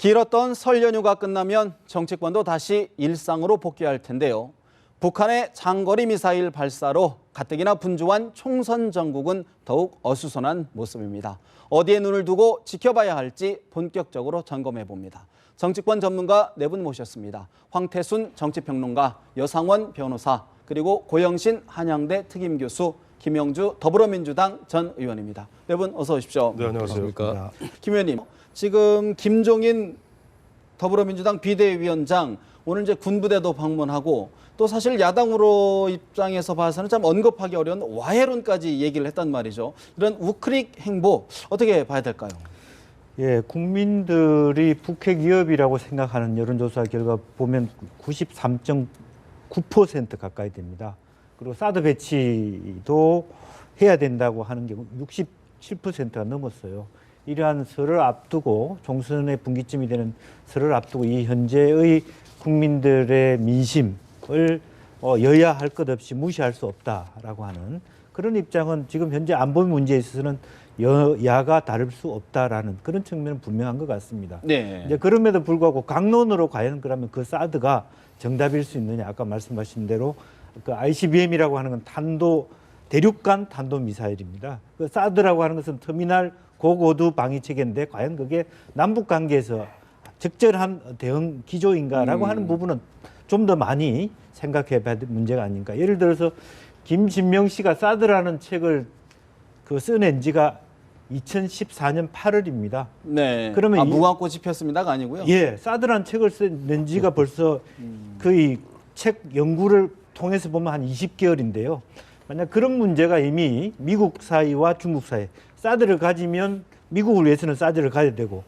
길었던 설 연휴가 끝나면 정치권도 다시 일상으로 복귀할 텐데요. 북한의 장거리 미사일 발사로 가뜩이나 분주한 총선 전국은 더욱 어수선한 모습입니다. 어디에 눈을 두고 지켜봐야 할지 본격적으로 점검해 봅니다. 정치권 전문가 네 분 모셨습니다. 황태순 정치평론가, 여상원 변호사, 그리고 고영신 한양대 특임교수, 김영주 더불어민주당 전 의원입니다. 네 분 어서 오십시오. 네, 안녕하세요. 김 의원님, 지금 김종인 더불어민주당 비대위원장 오늘 이제 군부대도 방문하고 또 사실 야당으로 입장에서 봐서는 참 언급하기 어려운 와해론까지 얘기를 했단 말이죠. 이런 우크릭 행보 어떻게 봐야 될까요? 예, 국민들이 북핵 위협이라고 생각하는 여론조사 결과 보면 93.9% 가까이 됩니다. 그리고 사드 배치도 해야 된다고 하는 경우 67%가 넘었어요. 이러한 설을 앞두고 총선의 분기점이 되는 설을 앞두고 이 현재의 국민들의 민심을 여야 할 것 없이 무시할 수 없다라고 하는 그런 입장은 지금 현재 안보 문제에 있어서는 여야가 다를 수 없다라는 그런 측면은 분명한 것 같습니다. 네. 이제 그럼에도 불구하고 강론으로 과연 그러면 그 사드가 정답일 수 있느냐? 아까 말씀하신 대로 그 ICBM이라고 하는 건 대륙간 탄도 미사일입니다. 그 사드라고 하는 것은 터미널 고고도 방위 체계인데 과연 그게 남북 관계에서 적절한 대응 기조인가라고 하는 부분은 좀 더 많이 생각해 봐야 될 문제가 아닌가. 예를 들어서 김진명 씨가 사드라는 책을 써낸 지가 2014년 8월입니다. 네. 그러면 무궁화꽃이 폈습니다가 아니고요. 예, 사드라는 책을 낸 지가 벌써 거의 책 연구를 통해서 보면 한 20개월인데요. 만약 그런 문제가 이미 미국 사이와 중국 사이, 사드를 가지면 미국을 위해서는 사드를 가져야 되고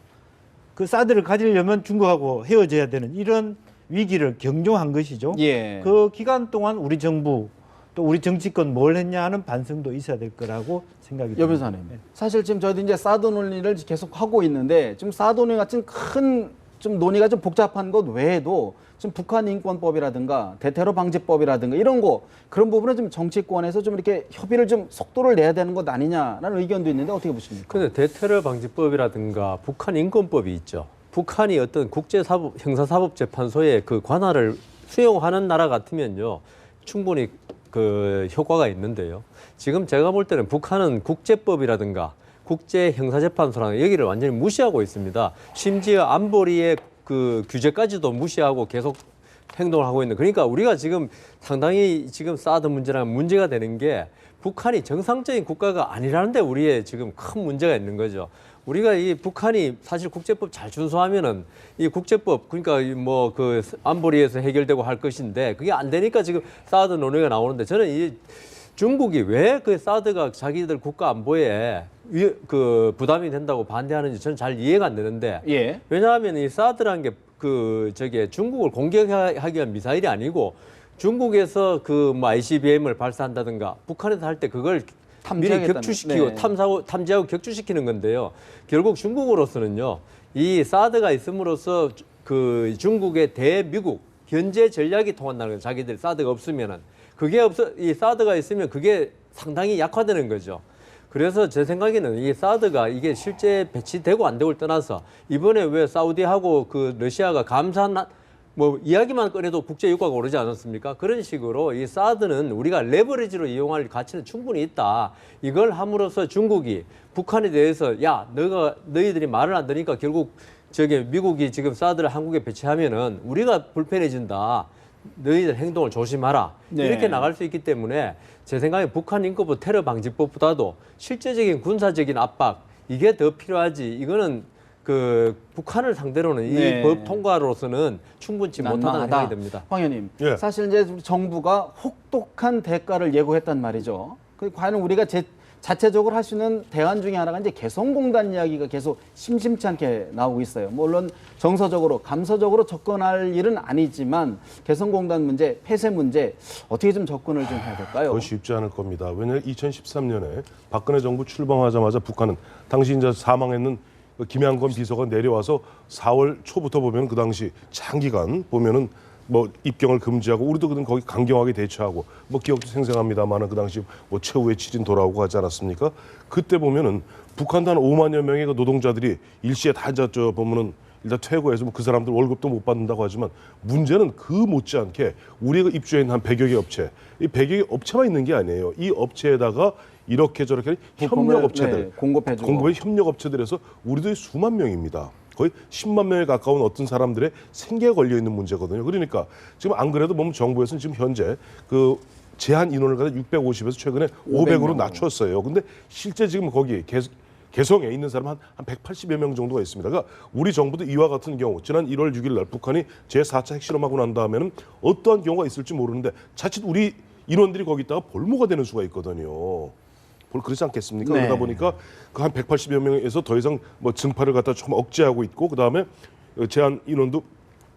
그 사드를 가지려면 중국하고 헤어져야 되는 이런 위기를 경종한 것이죠. 예. 그 기간 동안 우리 정부 또 우리 정치권 뭘 했냐 하는 반성도 있어야 될 거라고 생각이 듭니다. 여 변호사님, 사실 지금 저희도 이제 사드 논의를 계속 하고 있는데 지금 사드 논의 같은 큰 좀 논의가 좀 복잡한 것 외에도 지금 북한 인권법이라든가 대테러 방지법이라든가 이런 거 그런 부분은 좀 정치권에서 좀 이렇게 협의를 좀 속도를 내야 되는 것 아니냐라는 의견도 있는데 어떻게 보십니까? 근데 대테러 방지법이라든가 북한 인권법이 있죠. 북한이 어떤 국제사법 형사사법재판소의 그 관할을 수용하는 나라 같으면요, 충분히 그 효과가 있는데요. 지금 제가 볼 때는 북한은 국제법이라든가 국제형사재판소라는 여기를 완전히 무시하고 있습니다. 심지어 안보리의 그 규제까지도 무시하고 계속 행동을 하고 있는. 그러니까 우리가 지금 상당히 지금 사드 문제랑 문제가 되는 게 북한이 정상적인 국가가 아니라는데 우리의 지금 큰 문제가 있는 거죠. 우리가 이 북한이 사실 국제법 잘 준수하면은 이 국제법 그러니까 뭐 그 안보리에서 해결되고 할 것인데 그게 안 되니까 지금 사드 논의가 나오는데 저는 이 중국이 왜 그 사드가 자기들 국가 안보에 그 부담이 된다고 반대하는지 저는 잘 이해가 안 되는데 예. 왜냐하면 이 사드라는 게 그 저기 중국을 공격하기 위한 미사일이 아니고 중국에서 그 뭐 ICBM을 발사한다든가 북한에서 할 때 그걸 미리 격추시키고 네. 탐지하고 격추시키는 건데요. 결국 중국으로서는요, 이 사드가 있음으로써 그 중국의 대미국 견제 전략이 통한다는 거예요. 자기들 사드가 없으면은 이 사드가 있으면 그게 상당히 약화되는 거죠. 그래서 제 생각에는 이 사드가 이게 실제 배치되고 안 되고를 떠나서 이번에 왜 사우디하고 그 러시아가 뭐 이야기만 꺼내도 국제 유가가 오르지 않았습니까? 그런 식으로 이 사드는 우리가 레버리지로 이용할 가치는 충분히 있다. 이걸 함으로써 중국이 북한에 대해서 야, 너희들이 말을 안 들으니까 결국 미국이 지금 사드를 한국에 배치하면은 우리가 불편해진다. 너희들 행동을 조심하라. 네. 이렇게 나갈 수 있기 때문에 제 생각에 북한 인권법 테러 방지법보다도 실제적인 군사적인 압박 이게 더 필요하지. 이거는 그 북한을 상대로는 네. 이 법 통과로서는 충분치 못하다는 생각이 듭니다. 황 의원님, 예. 사실 이제 정부가 혹독한 대가를 예고했단 말이죠. 과연 우리가 자체적으로 할 수 있는 대안 중에 하나가 이제 개성공단 이야기가 계속 심심치 않게 나오고 있어요. 물론 정서적으로, 감서적으로 접근할 일은 아니지만 개성공단 문제, 폐쇄 문제 어떻게 좀 접근을 좀 해야 될까요? 그건 쉽지 않을 겁니다. 왜냐하면 2013년에 박근혜 정부 출범하자마자 북한은 당시 이제 사망했는 김양건 비서가 내려와서 4월 초부터 보면 그 당시 장기간 보면은 뭐 입경을 금지하고 우리도 그땐 거기 강경하게 대처하고 뭐 기억도 생생합니다만은 그 당시 뭐 최후의 치진 돌아오고 하지 않았습니까? 그때 보면은 북한도 한 5만여 명의 그 노동자들이 일시에 다 보면은 일단 퇴거해서 뭐 그 사람들 월급도 못 받는다고 하지만 문제는 그 못지않게 우리가 입주해 있는 한 100여 개 업체, 이 100여 개 업체만 있는 게 아니에요. 이 업체에다가 이렇게 저렇게 협력 업체들, 공급의 협력 업체들에서 우리들이 수만 명입니다. 거의 10만 명에 가까운 어떤 사람들의 생계가 걸려 있는 문제거든요. 그러니까 지금 안 그래도 보면 정부에서는 지금 현재 그 제한 인원을 갖다 650에서 최근에 500으로 낮췄어요. 근데 실제 지금 거기 개성에 있는 사람 한 180여 명 정도가 있습니다. 그러니까 우리 정부도 이와 같은 경우 지난 1월 6일 날 북한이 제4차 핵실험하고 난 다음에는 어떠한 경우가 있을지 모르는데 자칫 우리 인원들이 거기 있다가 볼모가 되는 수가 있거든요. 그렇지 않겠습니까? 네. 그러다 보니까 그 한 180여 명에서 더 이상 뭐 증파를 갖다 조금 억제하고 있고 그다음에 제한 인원도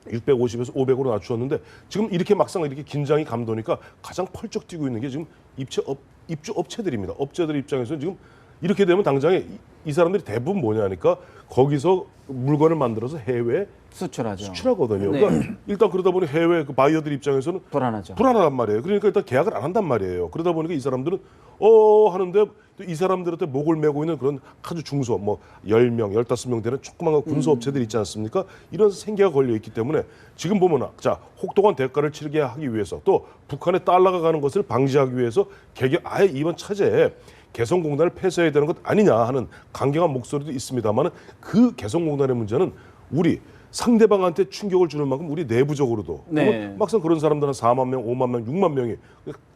650에서 500으로 낮추었는데 지금 이렇게 막상 이렇게 긴장이 감도니까 가장 펄쩍 뛰고 있는 게 지금 입주 업체들입니다. 업체들 입장에서는 지금 이렇게 되면 당장에 이 사람들이 대부분 뭐냐니까 거기서 물건을 만들어서 해외에 수출하죠. 수출하거든요. 네. 그러니까 일단 그러다 보니 해외 그 바이어들 입장에서는 불안하죠. 불안하단 말이에요. 그러니까 일단 계약을 안 한단 말이에요. 그러다 보니까 이 사람들은 하는데 또 이 사람들한테 목을 메고 있는 그런 아주 중소 뭐 10명, 15명 되는 조그만 군소업체들 있지 않습니까? 이런 생계가 걸려 있기 때문에 지금 보면 자 혹독한 대가를 치르게 하기 위해서 또 북한에 달러가 가는 것을 방지하기 위해서 아예 이번 차제에 개성공단을 폐쇄해야 되는 것 아니냐 하는 강경한 목소리도 있습니다만 그 개성공단의 문제는 우리 상대방한테 충격을 주는 만큼 우리 내부적으로도 네. 막상 그런 사람들은 한 4만 명, 5만 명, 6만 명이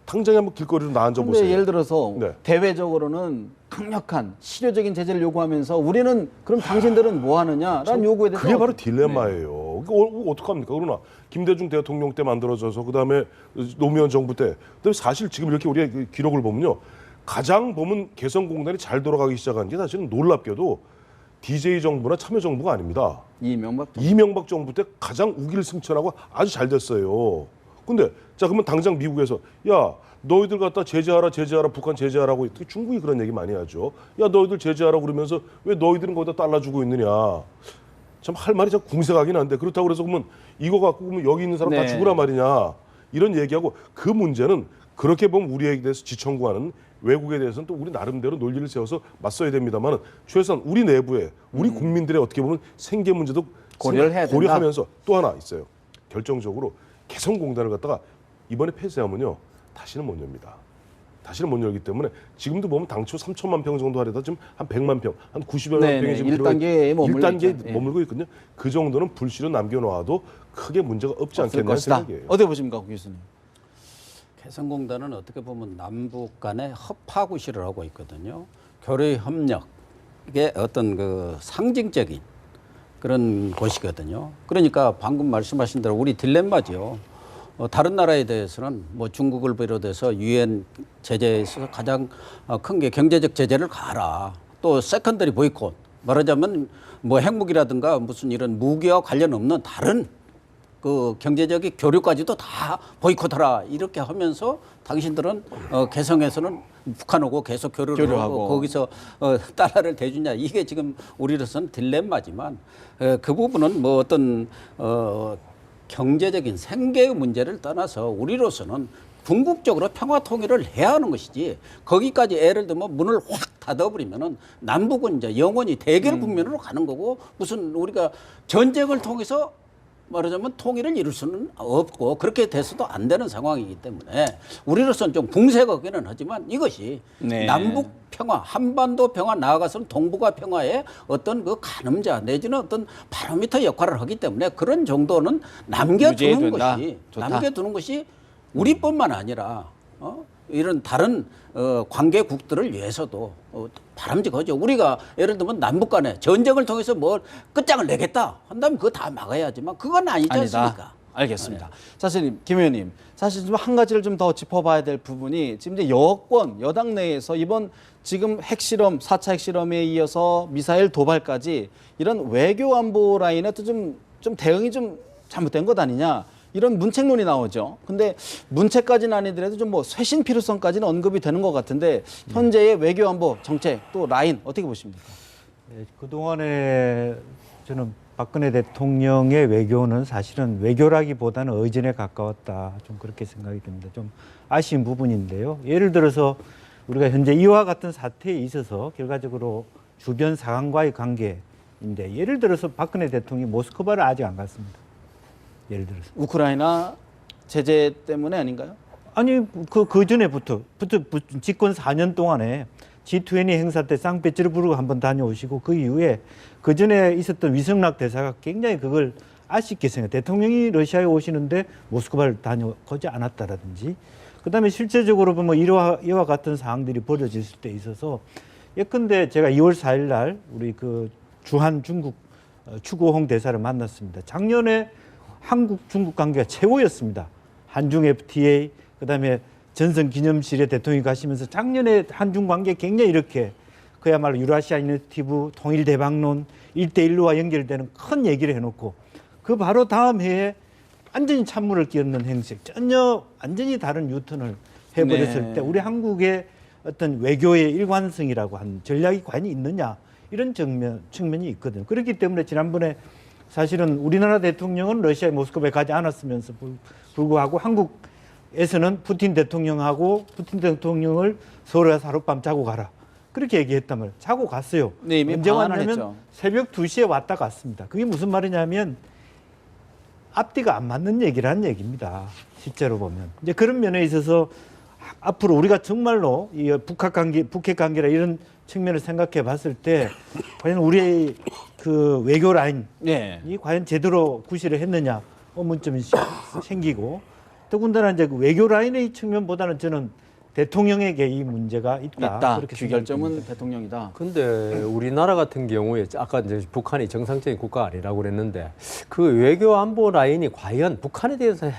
당장에 한번 길거리로 나앉아 근데 보세요. 예를 들어서 네. 대외적으로는 강력한 실효적인 제재를 요구하면서 우리는 그럼 당신들은 뭐 하느냐라는 요구에 대해서 그게 바로 딜레마예요. 그러니까 어떡합니까? 그러나 김대중 대통령 때 만들어져서 그다음에 노무현 정부 때 그다음에 사실 지금 이렇게 우리가 그 기록을 보면요. 가장 보면 개성공단이 잘 돌아가기 시작한 게 사실은 놀랍게도 DJ 정부나 참여정부가 아닙니다. 이명박 정부 때 가장 우길승천하고 아주 잘 됐어요. 근데 자 그러면 당장 미국에서 야 너희들 갖다 제재하라 북한 제재하라고 중국이 그런 얘기 많이 하죠. 야 너희들 제재하라 그러면서 왜 너희들은 거기다 달러 주고 있느냐. 참 할 말이 참 궁색하긴 한데 그렇다고 그래서 그러면 이거 갖고 그러면 여기 있는 사람 다 네. 죽으라 말이냐. 이런 얘기하고 그 문제는 그렇게 보면 우리에 대해서 지청구하는 외국에 대해서는 또 우리 나름대로 논리를 세워서 맞서야 됩니다만 최소한 우리 내부에 우리 국민들의 어떻게 보면 생계 문제도 고려를 해야 된다. 고려하면서 또 하나 있어요. 결정적으로 개성공단을 갖다가 이번에 폐쇄하면요 다시는 못 엽니다. 다시는 못 열기 때문에 지금도 보면 당초 3천만 평 정도 하려다 지금 한 100만 평, 한 90여만 네네, 평이 지금 1단계에 머물고 1단계에 있죠. 예. 머물고 있거든요. 그 정도는 불씨로 남겨놓아도 크게 문제가 없지 없을 않겠냐는 것이다. 생각이에요. 어떻게 보십니까, 고 교수님? 개성공단은 어떻게 보면 남북 간의 허파구실을 하고 있거든요. 교류 협력의 어떤 그 상징적인 그런 곳이거든요. 그러니까 방금 말씀하신 대로 우리 딜레마죠. 다른 나라에 대해서는 뭐 중국을 비롯해서 유엔 제재에서 가장 큰 게 경제적 제재를 가하라. 또 세컨더리 보이콧. 말하자면 뭐 핵무기라든가 무슨 이런 무기와 관련 없는 다른 그 경제적인 교류까지도 다 보이콧하라 이렇게 하면서 당신들은 개성에서는 북한하고 계속 교류를 하고 거기서 달러를 대주냐 이게 지금 우리로서는 딜레마지만 그 부분은 뭐 어떤 경제적인 생계의 문제를 떠나서 우리로서는 궁극적으로 평화 통일을 해야 하는 것이지 거기까지 예를 들면 문을 확 닫아버리면은 남북은 이제 영원히 대결 국면으로 가는 거고 무슨 우리가 전쟁을 통해서 말하자면 통일을 이룰 수는 없고 그렇게 돼서도 안 되는 상황이기 때문에 우리로서는 좀 궁색하기는 하지만 이것이 네. 남북 평화, 한반도 평화 나아가서는 동북아 평화의 어떤 그 가늠자 내지는 어떤 바로미터 역할을 하기 때문에 그런 정도는 남겨두는 것이 좋다. 남겨두는 것이 우리뿐만 아니라 이런 다른 관계국들을 위해서도 바람직하죠. 우리가 예를 들면 남북 간에 전쟁을 통해서 뭐 끝장을 내겠다 한다면 그거 다 막아야지만 그건 아니지 않습니까? 알겠습니다. 사실 김 의원님, 사실 좀 한 가지를 좀 더 짚어봐야 될 부분이 지금 이제 여당 내에서 이번 지금 핵실험, 4차 핵실험에 이어서 미사일 도발까지 이런 외교 안보 라인에 또 좀 대응이 좀 잘못된 것 아니냐. 이런 문책론이 나오죠. 근데 문책까지는 아니더라도 좀 뭐 쇄신 필요성까지는 언급이 되는 것 같은데 현재의 외교 안보 정책 또 라인 어떻게 보십니까? 네, 그동안에 저는 박근혜 대통령의 외교는 사실은 외교라기보다는 의전에 가까웠다. 좀 그렇게 생각이 듭니다. 좀 아쉬운 부분인데요. 예를 들어서 우리가 현재 이와 같은 사태에 있어서 결과적으로 주변 상황과의 관계, 인데 예를 들어서 박근혜 대통령이 모스크바를 아직 안 갔습니다. 예를 들어서. 우크라이나 제재 때문에 아닌가요? 아니 그 전에부터 집권 4년 동안에 G20 행사 때 상페테르부르크 한번 다녀오시고 그 이후에 그 전에 있었던 위성락 대사가 굉장히 그걸 아쉽게 생각. 대통령이 러시아에 오시는데 모스크바를 다녀오지 않았다라든지. 그다음에 실제적으로 보면 이와 같은 사항들이 벌어질 때 있어서 예컨대 제가 2월 4일 날 우리 그 주한 중국 추구홍 대사를 만났습니다. 작년에 한국 중국 관계가 최고였습니다. 한중 FTA 그다음에 전선 기념실에 대통령이 가시면서 작년에 한중 관계 굉장히 이렇게 그야말로 유라시아 이니티브 통일 대박론 1대1로와 연결되는 큰 얘기를 해놓고 그 바로 다음 해에 완전히 찬물을 끼얹는 행색 전혀 완전히 다른 유턴을 해버렸을 네. 때 우리 한국의 어떤 외교의 일관성이라고 한 전략이 과연 있느냐 이런 측면이 있거든요. 그렇기 때문에 지난번에 사실은 우리나라 대통령은 러시아의 모스크바에 가지 않았으면서 불구하고 한국에서는 푸틴 대통령을 서울에 가서 하룻밤 자고 가라. 그렇게 얘기했단 말이에요. 자고 갔어요. 네, 이미 언제 방한을 왔냐면 했죠. 새벽 2시에 왔다 갔습니다. 그게 무슨 말이냐면 앞뒤가 안 맞는 얘기라는 얘기입니다. 실제로 보면. 이제 그런 면에 있어서 앞으로 우리가 정말로 이 북핵 관계라 이런 측면을 생각해 봤을 때 과연 우리의 그 외교 라인이 네. 과연 제대로 구실을 했느냐 의문점이 생기고 더군다나 이제 그 외교 라인의 측면보다는 저는 대통령에게 이 문제가 있다. 그렇게 귀결점은 생각합니다. 대통령이다. 근데 우리나라 같은 경우에 아까 이제 북한이 정상적인 국가 아니라고 그랬는데 그 외교 안보 라인이 과연 북한에 대해서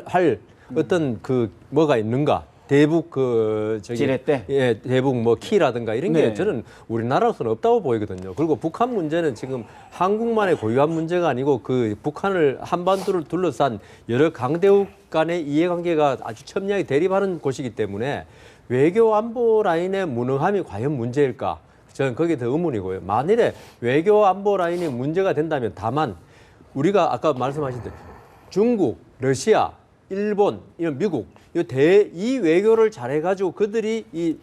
할 어떤 그 뭐가 있는가? 대북 지뢰 때? 예, 대북 뭐 키라든가 이런 게 네. 저는 우리나라로서는 없다고 보이거든요. 그리고 북한 문제는 지금 한국만의 고유한 문제가 아니고 그 북한을 한반도를 둘러싼 여러 강대국 간의 이해관계가 아주 첨예하게 대립하는 곳이기 때문에 외교 안보 라인의 무능함이 과연 문제일까? 저는 거기에 더 의문이고요. 만일에 외교 안보 라인이 문제가 된다면 다만 우리가 아까 말씀하신 대로 중국, 러시아, 일본, 이런 미국 이 외교를 잘해가지고 그들이 이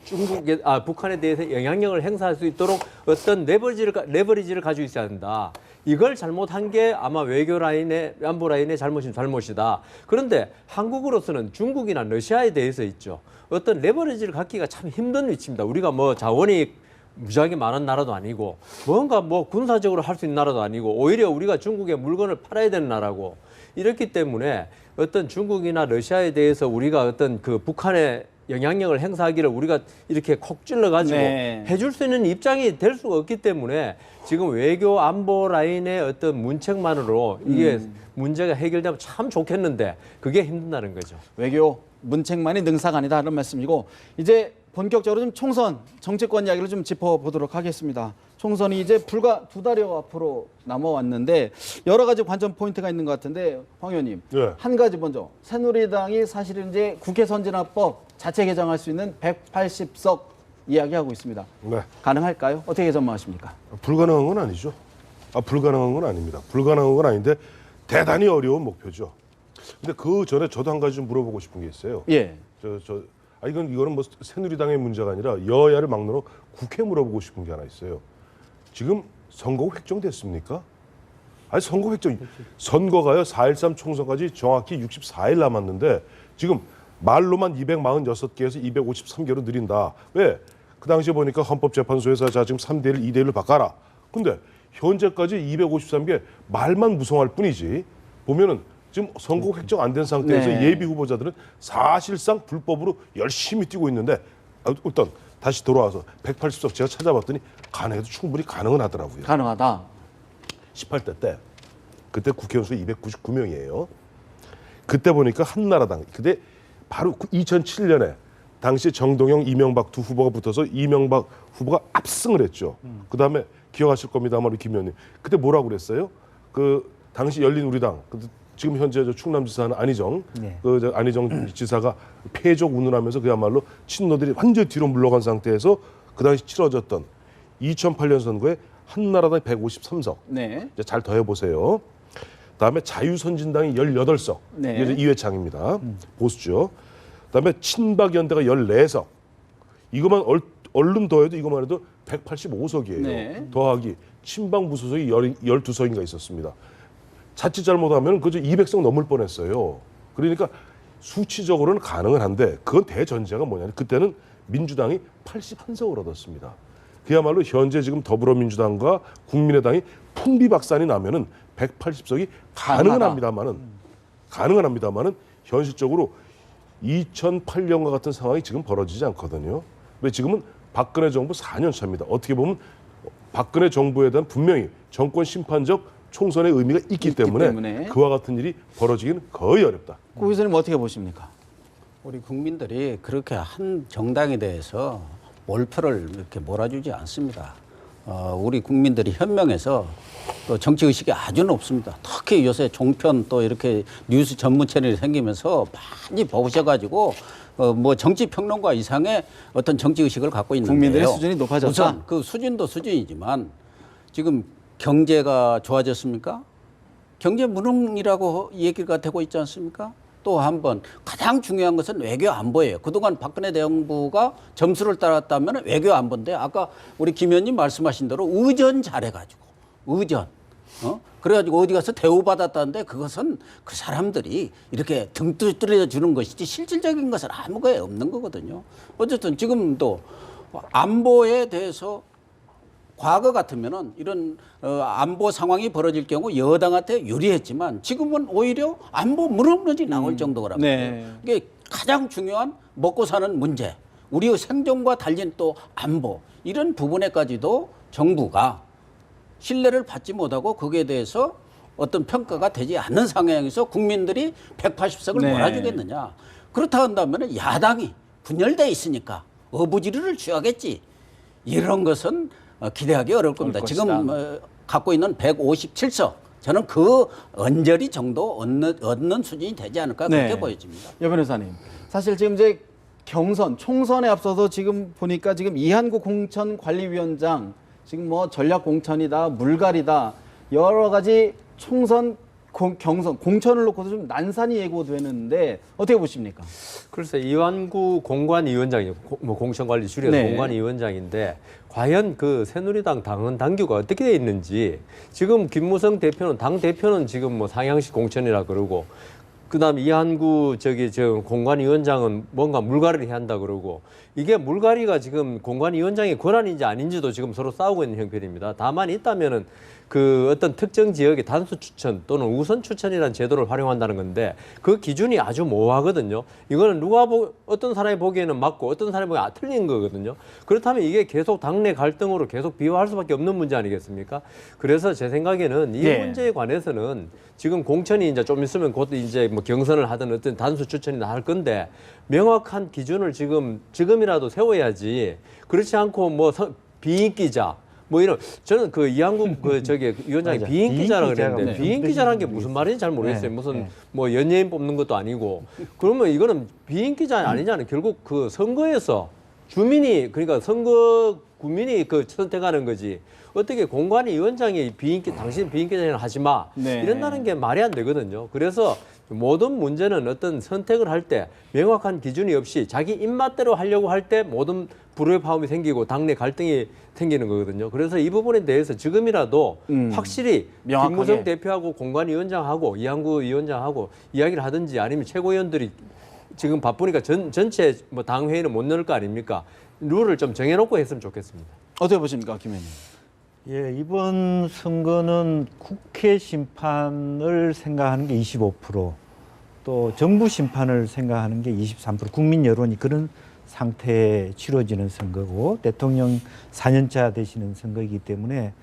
북한에 대해서 영향력을 행사할 수 있도록 어떤 레버리지를 가지고 있어야 한다. 이걸 잘못한 게 아마 외교 라인의 안보 라인의 잘못이다. 그런데 한국으로서는 중국이나 러시아에 대해서 있죠. 어떤 레버리지를 갖기가 참 힘든 위치입니다. 우리가 뭐 자원이 무지하게 많은 나라도 아니고 뭔가 뭐 군사적으로 할 수 있는 나라도 아니고 오히려 우리가 중국에 물건을 팔아야 되는 나라고 이렇기 때문에 어떤 중국이나 러시아에 대해서 우리가 어떤 그 북한의 영향력을 행사하기를 우리가 이렇게 콕 찔러가지고 네. 해줄 수 있는 입장이 될 수가 없기 때문에 지금 외교 안보 라인의 어떤 문책만으로 이게 문제가 해결되면 참 좋겠는데 그게 힘든다는 거죠. 외교 문책만이 능사가 아니다 이런 말씀이고 이제 본격적으로 좀 총선 정치권 이야기를 좀 짚어보도록 하겠습니다. 총선이 이제 불과 2달여 앞으로 남아왔는데 여러 가지 관전 포인트가 있는 것 같은데 황 의원님 네. 한 가지 먼저 새누리당이 사실은 이제 국회 선진화법 자체 개정할 수 있는 180석 이야기하고 있습니다. 네. 가능할까요? 어떻게 전망하십니까? 불가능한 건 아니죠. 불가능한 건 아닙니다. 불가능한 건 아닌데 대단히 어려운 목표죠. 근데 그 전에 저도 한 가지 좀 물어보고 싶은 게 있어요. 예. 이거는 뭐 새누리당의 문제가 아니라 여야를 막론하고 국회에 물어보고 싶은 게 하나 있어요. 지금 선거가 획정됐습니까? 아니 선거 획정 선거가요 4.13 총선까지 정확히 64일 남았는데 지금 말로만 246개에서 253개로 늘린다. 왜? 그 당시에 보니까 헌법재판소에서 자 지금 3대1, 2대1로 바꿔라. 근데 현재까지 253개 말만 무성할 뿐이지 보면은 지금 선거 획정 안 된 상태에서 네. 예비 후보자들은 사실상 불법으로 열심히 뛰고 있는데 일단 다시 돌아와서 180석 제가 찾아봤더니 가능해도 충분히 가능은 하더라고요. 가능하다. 18대 때 그때 국회의원 수 299명이에요. 그때 보니까 한나라당 그때 바로 2007년에 당시 정동영, 이명박 두 후보가 붙어서 이명박 후보가 압승을 했죠. 그다음에 기억하실 겁니다만 우리 김 의원님 그때 뭐라고 그랬어요? 그 당시 열린우리당 지금 현재 충남지사는 안희정 네. 안희정 지사가 패적 운운하면서 그야말로 친노들이 완전히 뒤로 물러간 상태에서 그 당시 치러졌던 2008년 선거에 한나라당이 153석. 네. 이제 잘 더해보세요. 그다음에 자유선진당이 18석. 네. 이게 이회창입니다. 보수죠. 그다음에 친박연대가 14석. 이것만 얼른 더해도 이것만 해도 185석이에요. 네. 더하기 친박 무소속이 12석인가 있었습니다. 자칫 잘못하면 그저 200석 넘을 뻔했어요. 그러니까 수치적으로는 가능은 한데 그건 대전제가 뭐냐면 그때는 민주당이 81석을 얻었습니다. 그야말로 현재 지금 더불어민주당과 국민의당이 풍비박산이 나면은 180석이 가능은 합니다만은 현실적으로 2008년과 같은 상황이 지금 벌어지지 않거든요. 왜 지금은 박근혜 정부 4년 차입니다. 어떻게 보면 박근혜 정부에 대한 분명히 정권 심판적 총선의 의미가 있기 때문에 그와 같은 일이 벌어지기는 거의 어렵다. 고 교수님 어떻게 보십니까? 우리 국민들이 그렇게 한 정당에 대해서 몰표를 이렇게 몰아주지 않습니다. 우리 국민들이 현명해서 또 정치 의식이 아주 높습니다. 특히 요새 종편 또 이렇게 뉴스 전문 채널이 생기면서 많이 보셔가지고 뭐 정치 평론가 이상의 어떤 정치 의식을 갖고 있는데요. 국민들의 수준이 높아졌다. 우선 그 수준도 수준이지만 지금 경제가 좋아졌습니까? 경제 무능이라고 얘기가 되고 있지 않습니까? 또 한 번 가장 중요한 것은 외교 안보예요. 그동안 박근혜 대정부가 점수를 따랐다면 외교 안보인데 아까 우리 김 의원님 말씀하신 대로 의전 잘해가지고 의전 그래가지고 어디 가서 대우받았다는데 그것은 그 사람들이 이렇게 등 두드려 주는 것이지 실질적인 것은 아무것도 없는 거거든요. 어쨌든 지금도 안보에 대해서 과거 같으면은 이런 안보 상황이 벌어질 경우 여당한테 유리했지만 지금은 오히려 안보 무너지 나올 정도라고요. 네. 이게 가장 중요한 먹고 사는 문제, 우리의 생존과 달린 또 안보 이런 부분에까지도 정부가 신뢰를 받지 못하고 거기에 대해서 어떤 평가가 되지 않는 상황에서 국민들이 180석을 네. 몰아주겠느냐. 그렇다 한다면 야당이 분열돼 있으니까 어부지리를 취하겠지. 이런 것은 기대하기 어려울 겁니다. 지금 갖고 있는 157석 저는 그 언저리 정도 얻는 수준이 되지 않을까 그렇게 보여집니다. 여 변호사님, 사실 지금 이제 경선, 총선에 앞서서 지금 보니까 지금 이한구 공천관리위원장 지금 뭐 전략 공천이다, 물갈이다 여러 가지 총선 경선 공천을 놓고도 좀 난산이 예고되는데 어떻게 보십니까? 글쎄 이완구 공관위원장이요, 뭐 공천관리 줄여서 네. 공관위원장인데 과연 그 새누리당 당헌 당규가 어떻게 돼 있는지 지금 김무성 대표는 당 대표는 지금 뭐 상향식 공천이라 그러고 그다음 이한구 저 공관위원장은 뭔가 물갈이를 해야 한다 그러고 이게 물갈이가 지금 공관위원장의 권한인지 아닌지도 지금 서로 싸우고 있는 형편입니다. 다만 있다면은 그 어떤 특정 지역의 단수 추천 또는 우선 추천이라는 제도를 활용한다는 건데 그 기준이 아주 모호하거든요. 이거는 어떤 사람이 보기에는 맞고 어떤 사람이 보기에는 틀린 거거든요. 그렇다면 이게 계속 당내 갈등으로 계속 비화할 수밖에 없는 문제 아니겠습니까? 그래서 제 생각에는 이 문제에 관해서는 지금 공천이 이제 좀 있으면 곧 이제 뭐 경선을 하든 어떤 단수 추천이나 할 건데 명확한 기준을 지금이라도 세워야지. 그렇지 않고 뭐 비인기자 뭐 이런 저는 그 이한국 위원장이 비인기자라고 그랬는데 비인기자라는 게 무슨 말인지 잘 모르겠어요. 무슨 뭐 연예인 뽑는 것도 아니고 그러면 이거는 비인기자 아니냐는 결국 그 선거에서 주민이 그러니까 국민이 그 선택하는 거지. 어떻게 공관위원장이 당신 비인기자는 하지 마. 이런다는 게 말이 안 되거든요. 그래서 모든 문제는 어떤 선택을 할 때 명확한 기준이 없이 자기 입맛대로 하려고 할 때 모든 불의 파음이 생기고 당내 갈등이 생기는 거거든요. 그래서 이 부분에 대해서 지금이라도 확실히 명확하게. 김무성 대표하고 공관위원장하고 이한구 위원장하고 이야기를 하든지 아니면 최고위원들이 지금 바쁘니까 전체 뭐 당회의는 못 넣을 거 아닙니까? 룰을 좀 정해놓고 했으면 좋겠습니다. 어떻게 보십니까, 김 의원님? 예, 이번 선거는 국회 심판을 생각하는 게 25%, 또 정부 심판을 생각하는 게 23%, 국민 여론이 그런 상태에 치러지는 선거고 대통령 4년차 되시는 선거이기 때문에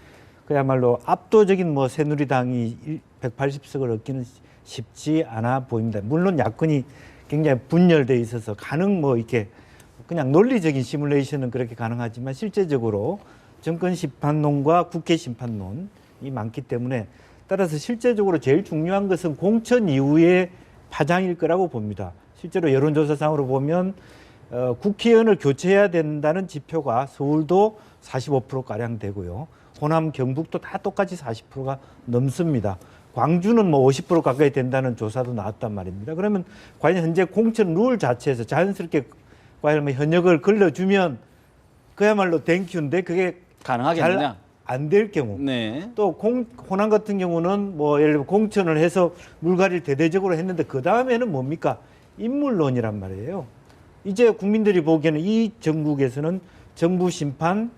그야말로 압도적인 뭐 새누리당이 180석을 얻기는 쉽지 않아 보입니다. 물론 야권이 굉장히 분열돼 있어서 뭐 이렇게 그냥 논리적인 시뮬레이션은 그렇게 가능하지만 실제적으로 정권 심판론과 국회 심판론이 많기 때문에 따라서 실제적으로 제일 중요한 것은 공천 이후의 파장일 거라고 봅니다. 실제로 여론조사상으로 보면 국회의원을 교체해야 된다는 지표가 서울도 45%가량 되고요. 호남, 경북도 다 똑같이 40%가 넘습니다. 광주는 뭐 50% 가까이 된다는 조사도 나왔단 말입니다. 그러면 과연 현재 공천 룰 자체에서 자연스럽게 과연 현역을 걸러주면 그야말로 땡큐인데 그게 가능하겠느냐? 안 될 경우 네. 또 호남 같은 경우는 뭐 예를 들면 공천을 해서 물갈이를 대대적으로 했는데 그 다음에는 뭡니까? 인물론이란 말이에요. 이제 국민들이 보기에는 이 정국에서는 정부 심판,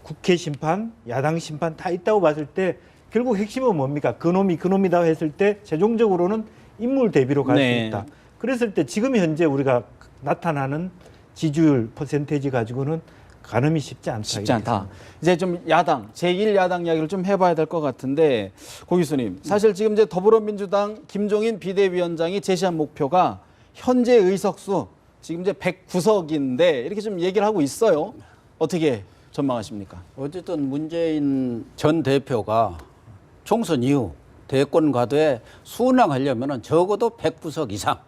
국회 심판, 야당 심판 다 있다고 봤을 때 결국 핵심은 뭡니까? 그놈이 그놈이다 했을 때 최종적으로는 인물 대비로 갈 수 네. 있다. 그랬을 때 지금 현재 우리가 나타나는 지지율 퍼센테이지 가지고는 가늠이 쉽지 않다. 쉽지 않다. 이제 좀 야당, 제1야당 이야기를 좀 해봐야 될 것 같은데 고 교수님, 사실 지금 이제 더불어민주당 김종인 비대위원장이 제시한 목표가 현재 의석수 지금 이제 109석인데 이렇게 좀 얘기를 하고 있어요. 어떻게 전망하십니까? 어쨌든 문재인 전 대표가 총선 이후 대권 과도에 순항하려면 적어도 109석 이상,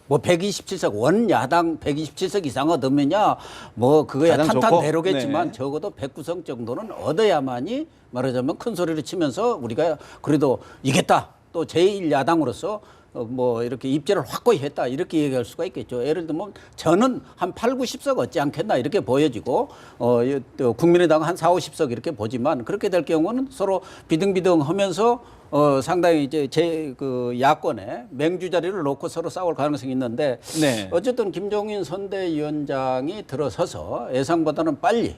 뭐 127석 원야당 127석 이상 얻으면야 뭐 그거야 가장 좋고, 탄탄대로겠지만 네. 적어도 109석 정도는 얻어야만이 말하자면 큰 소리를 치면서 우리가 그래도 이겼다. 또 제1야당으로서 뭐 이렇게 입지를 확고히 했다 이렇게 얘기할 수가 있겠죠. 예를 들면 저는 한 8, 90석 얻지 않겠나 이렇게 보여지고 또 국민의당 한 4, 50석 이렇게 보지만 그렇게 될 경우는 서로 비등비등하면서 상당히 이제 그 야권의 맹주 자리를 놓고 서로 싸울 가능성이 있는데 네. 어쨌든 김종인 선대위원장이 들어서서 예상보다는 빨리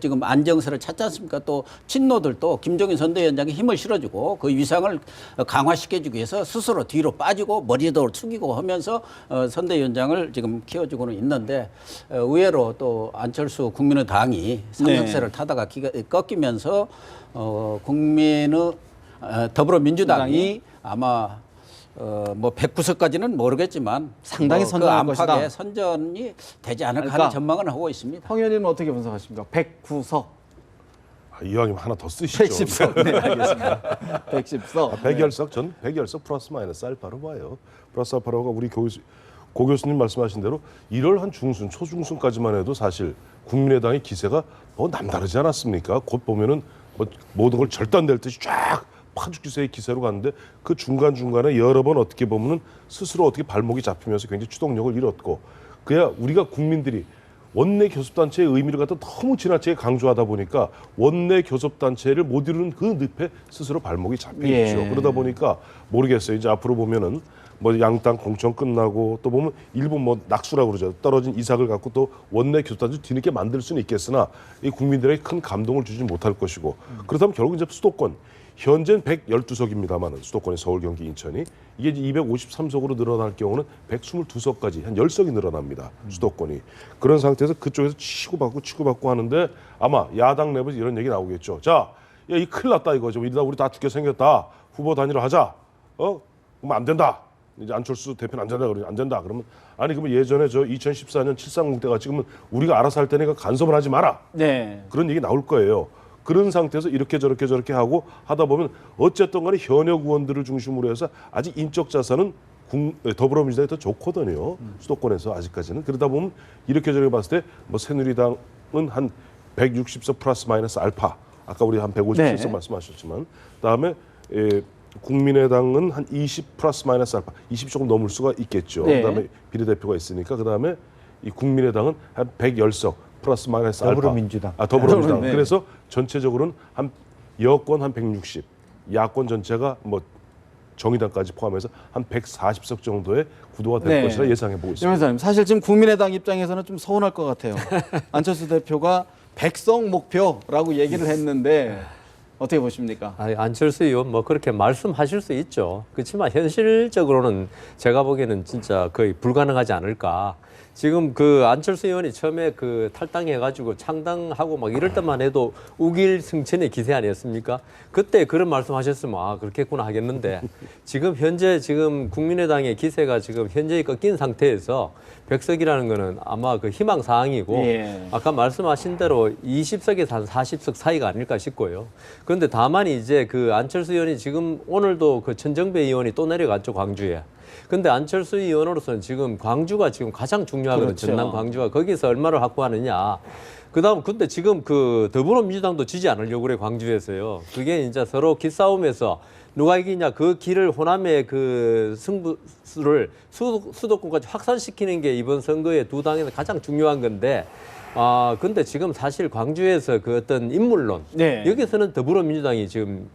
지금 안정세를 찾지 않습니까? 또 친노들도 김종인 선대위원장이 힘을 실어주고 그 위상을 강화시켜주기 위해서 스스로 뒤로 빠지고 머리도 숙이고 하면서 선대위원장을 지금 키워주고는 있는데 의외로 또 안철수 국민의당이 상승세를 타다가 꺾이면서 국민의 더불어민주당이 아마 뭐 109석까지는 모르겠지만 상당히 뭐 선전할 그 것이다. 안팎의 선전이 되지 않을까 그러니까 하는 전망은 하고 있습니다. 황 의원님은 어떻게 분석하십니까? 109석, 이왕이면 하나 더 쓰시죠. 110석. 네, 알겠습니다. 110석. 100열석 전 100열석 플러스 마이너스 알파로 봐요. 플러스 알파로가 우리 고 교수님 말씀하신 대로 이러한 중순 초중순까지만 해도 사실 국민의당의 기세가 뭐 남다르지 않았습니까? 곧 보면은 뭐 모든 걸 절단될 듯이 쫙 파죽지세의 기세로 갔는데 그 중간중간에 여러 번 어떻게 보면은 스스로 어떻게 발목이 잡히면서 굉장히 추동력을 잃었고 그야 우리가 국민들이 원내 교섭단체의 의미를 갖다 너무 지나치게 강조하다 보니까 원내 교섭단체를 못 이루는 그 늪에 스스로 발목이 잡혀 있죠. 예. 그러다 보니까 모르겠어요. 이제 앞으로 보면은 뭐 양당 공천 끝나고 또 보면 일부 뭐 낙수라고 그러죠. 떨어진 이삭을 갖고 또 원내 교섭단체 뒤늦게 만들 수는 있겠으나 이 국민들에게 큰 감동을 주지 못할 것이고 그렇다면 결국 이제 수도권 현재는 112석입니다만 수도권의 서울, 경기, 인천이 이게 이제 253석으로 늘어날 경우는 122석까지 한 10석이 늘어납니다. 수도권이. 그런 상태에서 그쪽에서 치고받고 하는데 아마 야당 내부에서 이런 얘기 나오겠죠. 자, 야, 이 큰일 났다 이거죠. 이러다 우리 다 죽게 생겼다. 후보 단일화 하자. 그러면 안 된다. 이제 안철수 대표는 안 된다 그러죠. 안 된다. 그러면 아니 그러면 예전에 저 2014년 730 때가 지금은 우리가 알아서 할 테니까 간섭을 하지 마라. 네. 그런 얘기 나올 거예요. 그런 상태에서 이렇게 저렇게 하고 하다 보면 어쨌든 간에 현역 의원들을 중심으로 해서 아직 인적 자산은 더불어민주당이 더 좋거든요. 수도권에서 아직까지는. 그러다 보면 이렇게 저렇게 봤을 때 뭐 새누리당은 한 160석 플러스 마이너스 알파. 아까 우리 한 157석 네. 말씀하셨지만 그다음에 국민의당은 한 20 플러스 마이너스 알파. 20 조금 넘을 수가 있겠죠. 네. 그다음에 비례대표가 있으니까 그다음에 이 국민의당은 한 110석 플러스 마이너스 더불어민주당. 알파. 더불어민주당. 네. 그래서 전체적으로는 한 여권 한 160, 야권 전체가 뭐 정의당까지 포함해서 한 140석 정도의 구도가 될 네. 것이라 예상해 보고 있습니다. 변호사님, 사실 지금 국민의당 입장에서는 좀 서운할 것 같아요. 안철수 대표가 100석 목표라고 얘기를 했는데 어떻게 보십니까? 아니, 안철수 의원 뭐 그렇게 말씀하실 수 있죠. 그렇지만 현실적으로는 제가 보기에는 진짜 거의 불가능하지 않을까. 지금 그 안철수 의원이 처음에 그 탈당해가지고 창당하고 막 이럴 때만 해도 우길승천의 기세 아니었습니까? 그때 그런 말씀하셨으면 아 그렇겠구나 하겠는데 지금 현재 지금 국민의당의 기세가 지금 현재 꺾인 상태에서 100석이라는 거는 아마 그 희망 사항이고 예. 아까 말씀하신 대로 20석에서 한 40석 사이가 아닐까 싶고요. 그런데 다만 이제 그 안철수 의원이 지금 오늘도 그 천정배 의원이 또 내려갔죠 광주에. 근데 안철수 의원으로서는 지금 광주가 지금 가장 중요하거든요. 그렇죠. 전남 광주가 거기서 얼마를 확보하느냐. 그다음 근데 지금 그 더불어민주당도 지지 않으려고 그래 광주에서요. 그게 이제 서로 기싸움에서 누가 이기냐 그 길을 호남의 그 승부수를 수도권까지 확산시키는 게 이번 선거의 두 당에서 가장 중요한 건데 근데 지금 사실 광주에서 그 어떤 인물론 네. 여기서는 더불어민주당이 지금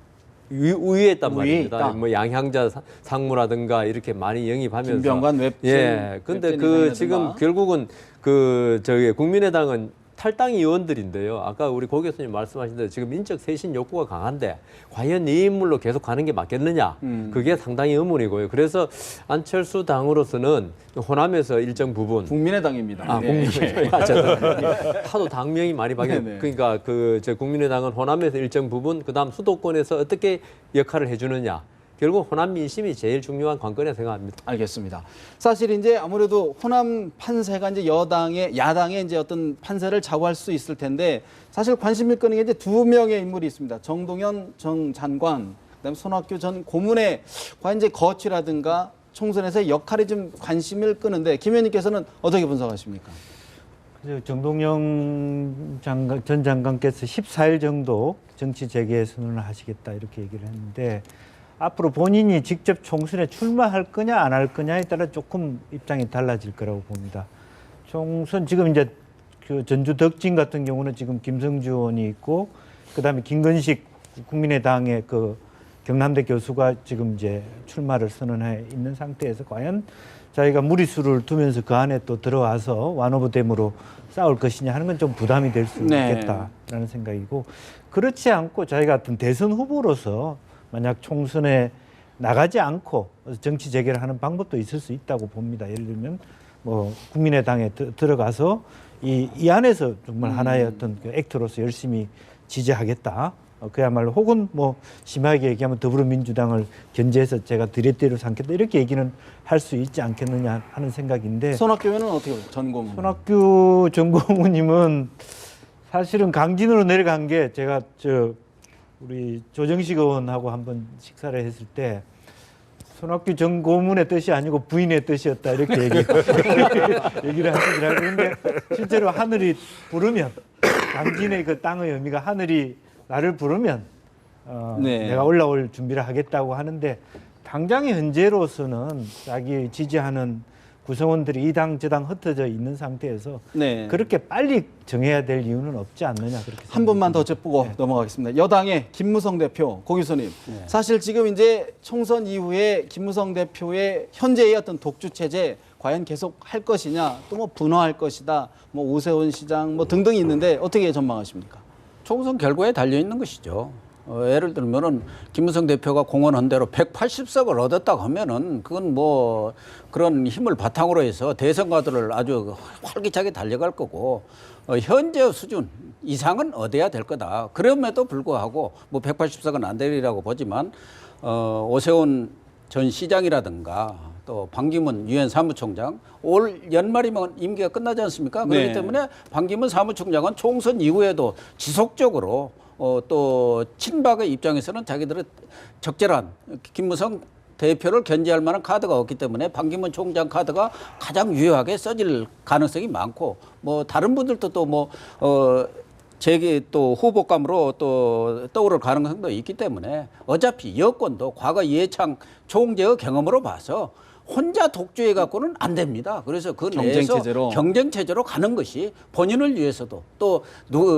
우위에 있단 우위에 말입니다. 있다. 뭐 양향자 상무라든가 이렇게 많이 영입하면서 김병관 웹진, 예. 근데 웹진 그 이상이라든가. 지금 결국은 그 저기 국민의당은 탈당 의원들인데요. 아까 우리 고 교수님 말씀하신 대로 지금 인적 쇄신 욕구가 강한데 과연 이 인물로 계속 가는 게 맞겠느냐? 그게 상당히 의문이고요. 그래서 안철수 당으로서는 호남에서 일정 부분 국민의당입니다. 네. 국민의당 하도 당명이 많이 바뀌어. 네네. 그러니까 그 저 국민의당은 호남에서 일정 부분, 그다음 수도권에서 어떻게 역할을 해주느냐. 결국 호남 민심이 제일 중요한 관건이라 생각합니다. 알겠습니다. 사실 이제 아무래도 호남 판세가 이제 야당의 이제 어떤 판세를 좌우할 수 있을 텐데 사실 관심을 끄는 게 이제 두 명의 인물이 있습니다. 정동현 전 장관, 그다음에 손학규 전 고문의 과연 이제 거취라든가 총선에서의 역할이 좀 관심을 끄는데 김 의원님께서는 어떻게 분석하십니까? 정동영 전 장관께서 14일 정도 정치 재개 선언을 하시겠다 이렇게 얘기를 했는데 앞으로 본인이 직접 총선에 출마할 거냐 안 할 거냐에 따라 조금 입장이 달라질 거라고 봅니다. 총선 지금 이제 그 전주 덕진 같은 경우는 지금 김성주 의원이 있고 그다음에 김건식 국민의당의 그 경남대 교수가 지금 이제 출마를 선언해 있는 상태에서 과연 자기가 무리수를 두면서 그 안에 또 들어와서 완오브댐으로 싸울 것이냐 하는 건 좀 부담이 될 수 네. 있겠다라는 생각이고 그렇지 않고 자기가 어떤 대선 후보로서 만약 총선에 나가지 않고 정치 재개를 하는 방법도 있을 수 있다고 봅니다. 예를 들면 뭐 국민의당에 들어가서 이 안에서 정말 하나의 어떤 그 액터로서 열심히 지지하겠다. 그야말로 혹은 뭐 심하게 얘기하면 더불어민주당을 견제해서 제가 드레대로 삼겠다 이렇게 얘기는 할 수 있지 않겠느냐 하는 생각인데 손학규 의원은 어떻게 보세요? 전 고문. 손학규 전 고문님은 사실은 강진으로 내려간 게 제가 우리 조정식 의원하고 한번 식사를 했을 때 손학규 전 고문의 뜻이 아니고 부인의 뜻이었다 이렇게 얘기를 하시더라고요. 그런데 실제로 하늘이 부르면 강진의 그 땅의 의미가 하늘이 나를 부르면 네. 내가 올라올 준비를 하겠다고 하는데 당장의 현재로서는 자기 지지하는 구성원들이 이 당 저 당 흩어져 있는 상태에서 네. 그렇게 빨리 정해야 될 이유는 없지 않느냐 그렇게 한 번만 더 생각합니다. 짚고 넘어가겠습니다. 여당의 김무성 대표, 고 교수님. 사실 지금 이제 총선 이후에 김무성 대표의 현재의 어떤 독주 체제 과연 계속 할 것이냐, 또 뭐 분화할 것이다, 뭐 오세훈 시장 뭐 등등이 있는데 어떻게 전망하십니까? 총선 결과에 달려 있는 것이죠. 예를 들면은 김무성 대표가 공언한 대로 180석을 얻었다고 하면은 그건 뭐 그런 힘을 바탕으로 해서 대선가들을 아주 활기차게 달려갈 거고 현재 수준 이상은 얻어야 될 거다. 그럼에도 불구하고 뭐 180석은 안 되리라고 보지만 오세훈 전 시장이라든가 또 반기문 유엔 사무총장 올 연말이면 임기가 끝나지 않습니까? 그렇기 네. 때문에 반기문 사무총장은 총선 이후에도 지속적으로 또 친박의 입장에서는 자기들의 적절한 김무성 대표를 견제할 만한 카드가 없기 때문에 반기문 총장 카드가 가장 유효하게 써질 가능성이 많고 뭐 다른 분들도 또 뭐 제기 또 후보감으로 또 떠오를 가능성도 있기 때문에 어차피 여권도 과거 이해창 총재의 경험으로 봐서 혼자 독주해 갖고는 안 됩니다. 그래서 그 내에서 경쟁체제로. 경쟁체제로 가는 것이 본인을 위해서도 또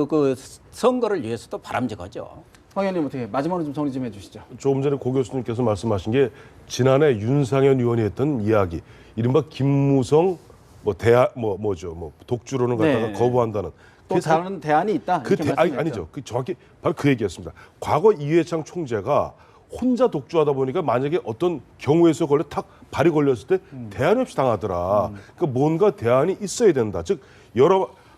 그 선거를 위해서도 바람직하죠. 황 의원님 어떻게 마지막으로 좀 정리 좀 해주시죠. 조금 전에 고 교수님께서 말씀하신 게 지난해 윤상현 의원이 했던 이야기, 이른바 김무성 독주론을 갖다가 네. 거부한다는. 또 그게 사- 다른 대안이 있다. 그 이렇게 말씀하셨죠. 아니죠. 그 정확히 바로 그 얘기였습니다. 과거 이회창 총재가 혼자 독주하다 보니까 만약에 어떤 경우에서 탁 발이 걸렸을 때 대안이 없이 당하더라. 그러니까 뭔가 대안이 있어야 된다. 즉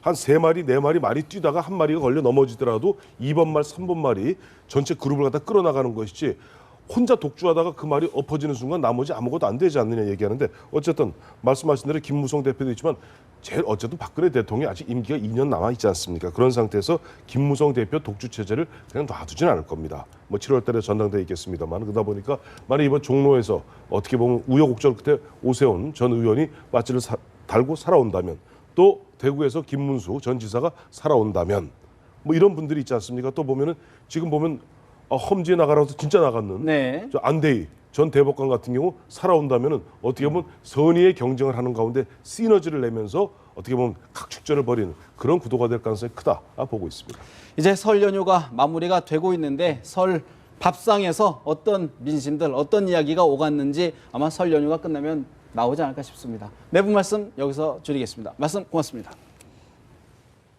한 3마리, 4마리 말이 뛰다가 한 마리가 걸려 넘어지더라도 2번 말, 3번 말이 전체 그룹을 갖다 끌어나가는 것이지 혼자 독주하다가 그 말이 엎어지는 순간 나머지 아무것도 안 되지 않느냐 얘기하는데 어쨌든 말씀하신 대로 김무성 대표도 있지만 제일 어쨌든 박근혜 대통령이 아직 임기가 2년 남아 있지 않습니까? 그런 상태에서 김무성 대표 독주 체제를 그냥 놔두지는 않을 겁니다. 뭐 7월 달에 전당대회 있겠습니다만 그러다 보니까 만약 이번 종로에서 어떻게 보면 우여곡절 끝에 오세훈 전 의원이 맞지를 달고 살아온다면 또 대구에서 김문수 전 지사가 살아온다면 뭐 이런 분들이 있지 않습니까? 또 보면은 지금 보면 험지에 나가라서 진짜 나갔는 네. 저 안대희 전 대법관 같은 경우 살아온다면은 어떻게 보면 선의의 경쟁을 하는 가운데 시너지를 내면서 어떻게 보면 각축전을 벌이는 그런 구도가 될 가능성이 크다 보고 있습니다. 이제 설 연휴가 마무리가 되고 있는데 설 밥상에서 어떤 민심들, 어떤 이야기가 오갔는지 아마 설 연휴가 끝나면 나오지 않을까 싶습니다. 네 분 말씀 여기서 줄이겠습니다. 말씀 고맙습니다.